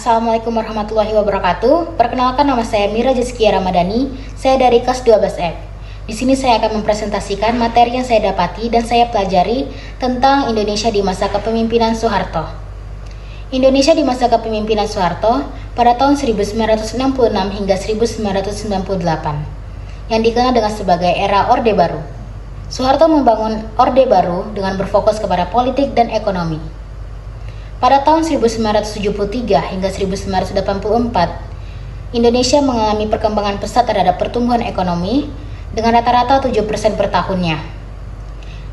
Assalamualaikum warahmatullahi wabarakatuh. Perkenalkan, nama saya Mira Jazkia Ramadhani. Saya dari kelas 12F. Di sini saya akan mempresentasikan materi yang saya dapati dan saya pelajari tentang Indonesia di masa kepemimpinan Soeharto. Indonesia di masa kepemimpinan Soeharto pada tahun 1966 hingga 1998 yang dikenal dengan sebagai era Orde Baru. Soeharto membangun Orde Baru dengan berfokus kepada politik dan ekonomi. Pada tahun 1973 hingga 1984, Indonesia mengalami perkembangan pesat terhadap pertumbuhan ekonomi dengan rata-rata 7% per tahunnya.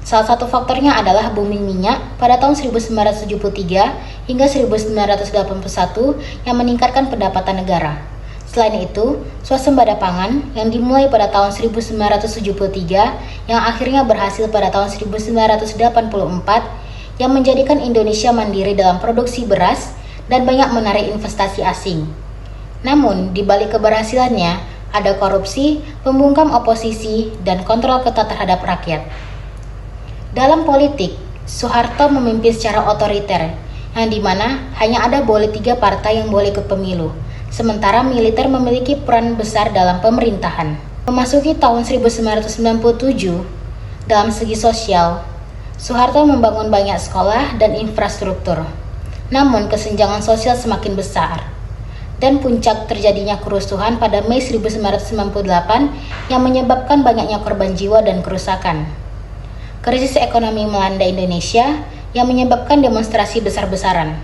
Salah satu faktornya adalah booming minyak pada tahun 1973 hingga 1981 yang meningkatkan pendapatan negara. Selain itu, swasembada pangan yang dimulai pada tahun 1973 yang akhirnya berhasil pada tahun 1984 yang menjadikan Indonesia mandiri dalam produksi beras dan banyak menarik investasi asing. Namun, di balik keberhasilannya, ada korupsi, pembungkam oposisi, dan kontrol ketat terhadap rakyat. Dalam politik, Soeharto memimpin secara otoriter, yang dimana hanya ada boleh 3 partai yang boleh ikut pemilu, sementara militer memiliki peran besar dalam pemerintahan. Memasuki tahun 1997, dalam segi sosial, Soeharto membangun banyak sekolah dan infrastruktur. Namun kesenjangan sosial semakin besar dan puncak terjadinya kerusuhan pada Mei 1998 yang menyebabkan banyaknya korban jiwa dan kerusakan. Krisis ekonomi melanda Indonesia yang menyebabkan demonstrasi besar-besaran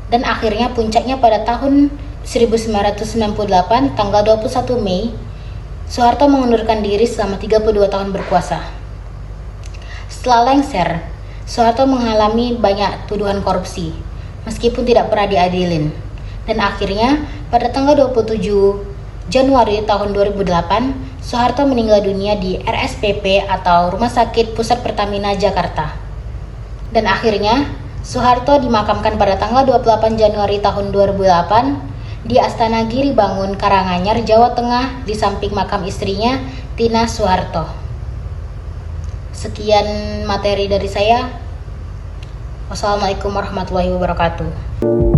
dan akhirnya puncaknya pada tahun 1998 tanggal 21 Mei Soeharto mengundurkan diri selama 32 tahun berkuasa. Setelah lengser, Soeharto mengalami banyak tuduhan korupsi, meskipun tidak pernah diadilin. Dan akhirnya, pada tanggal 27 Januari tahun 2008, Soeharto meninggal dunia di RSPP atau Rumah Sakit Pusat Pertamina Jakarta. Dan akhirnya, Soeharto dimakamkan pada tanggal 28 Januari tahun 2008 di Astana Giri Bangun, Karanganyar, Jawa Tengah, di samping makam istrinya, Tina Soeharto. Sekian materi dari saya. Wassalamualaikum warahmatullahi wabarakatuh.